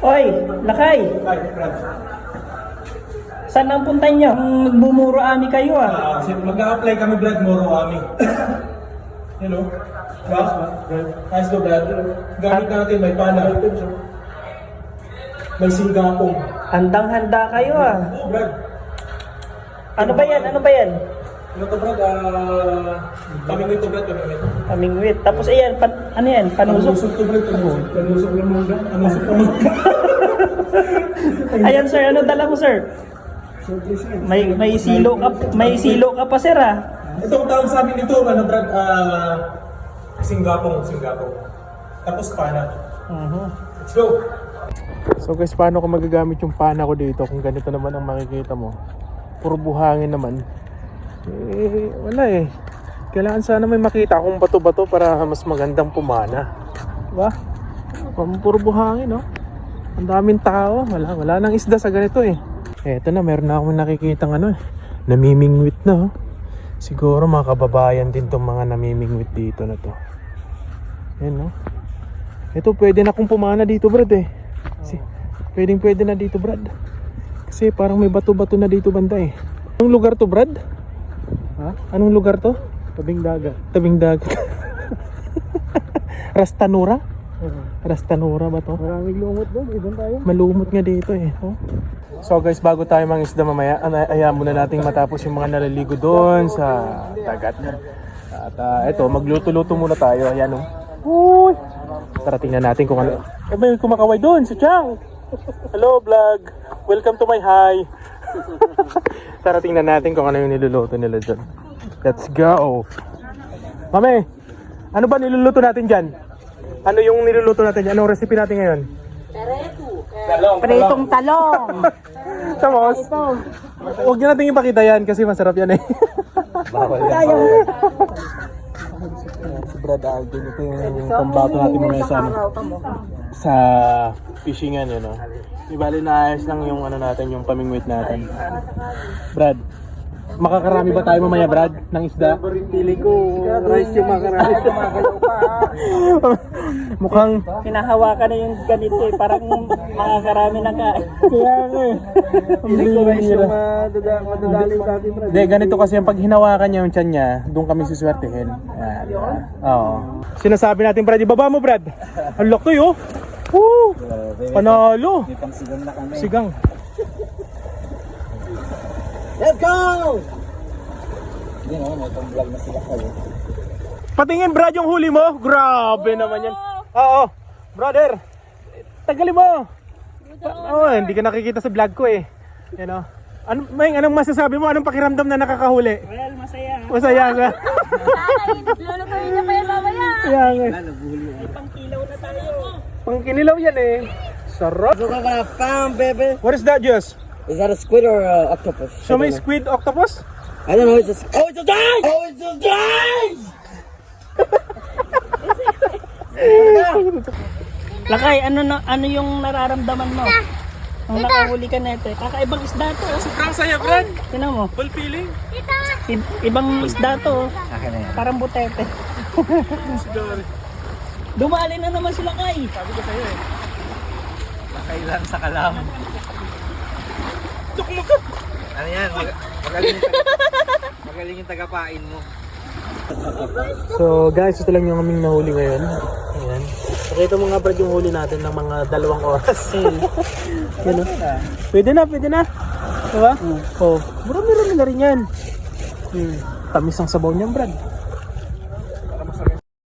Oy, lakay! Ay, Brad. Saan ang punta nyo? Nagbumuro ami kayo Mag-a-apply kami, Brad, Moro Ami. Hello? Brad? Ayos ba, Brad? Gamit natin, may pana. May singgapong. Handang-handa kayo Oh, Brad. Ano ba yan? Ano ba yan? Ano to, Brad? Kaming ito, Brad. Amingwit. Tapos ayan, ano yan? Panusok? Panusok to, Brad. Panusok ng mangga. Panusok ng mangga. Ayan sir, ano dala mo sir? May silo ka pa sir Ito ang tawag sa amin ito, ano, Brad? Singgapong. Tapos pana. Let's go! So guys, paano ko magagamit yung pana ko dito kung ganito naman ang makikita mo? Puro buhangin naman. Wala eh. Kailangan sana may makita akong bato-bato para mas magandang pumana. Diba? Puro buhangin, no? Ang daming tao. Wala nang isda sa ganito eh. Eto na, meron na akong nakikitang namimingwit na. Siguro mga kababayan din tong mga namimingwit dito na to. Ayan, no? Ito, pwede na akong pumana dito, Brad eh. Pwede na dito, Brad. Kasi parang may bato-bato na dito banda eh. Anong lugar to, Brad? Ha? Anong lugar to? Tabing dagat. Rastanura? Rastanura ba to? Maraming lumot doon. Ibon tayo. Malumot nga dito eh. Oh. So guys, bago tayo mangisda mamaya, ayaw muna nating matapos yung mga naliligo doon sa dagat. At eto, magluto-luto muna tayo. Ayan oh. Uy! Tara tingnan natin kung ano. May kumakaway doon, si Chang. Hello vlog. Welcome to my high. Tara tingnan natin kung ano yung niluluto nila dyan. Let's go. Mami, ano ba niluluto natin dyan? Ano yung niluluto natin dyan? Anong recipe natin ngayon? Pritong talong. Tapos, huwag nyo natin ipakita yan kasi masarap yan eh. Bawal yan. Si Brad Alvin, ito yung pambato natin mamaya sa fishingan yun, no? Ibali na ayos lang yung natin, yung pamingwit natin. Brad, makakarami ba tayo mamaya, Brad, ng isda? Pili ko, rice yung makarami. Mukhang Hinahawakan na yung ganito eh. Parang makakarami na ka. kaya nga eh. Rice yung madadaling natin, Brad. Hindi, ganito kasi yung pag hinawakan niya yung tiyan niya, doon kami suswertehin. Ayan. Oo. Sinasabi natin, Brad, ibaba mo, Brad. Ang laki, oh. Woo! Panalo. May pang sigang na kami. Sigang. Let's go! Hindi naman, may pang vlog na sila kayo. Patingin, Brad, yung huli mo. Grabe naman yan. Oo. Brother, tagalin mo. Oo, hindi ka nakikita sa vlog ko eh. Yan o. Anong masasabi mo? Anong pakiramdam na nakakahuli? Well, masaya. Masaya ka. Lulutuin niya pa yan mamaya. Kaya nga. Pangkilaw na tayo. Pangkinilaw yan eh. Sarap. So, gonna found, baby. What is that, Jus? Is that a squid or octopus? So may squid octopus? I don't know, it's a... Oh, it's a dive! Oh, it's a dive! Lakay, ano yung nararamdaman mo? Nung nakahuli ka nito, kakaibang isda to. Sobrang saya, Brad. Tingnan mo. Full feeling. Ibang isda to. Parang butete. Dumali na naman sila kay. Sabi ko sa'yo eh. Kailan sa kalam. Tukmukap. Ano yan? Magaling yung tagapain mo. So guys, ito lang yung aming nahuli ngayon. Ayan. Pakita mo nga, Brad, yung huli natin ng mga 2 oras. Yan, pwede na. Diba? Oh, marami na rin yan. Tamis ang sabaw niyan, Brad.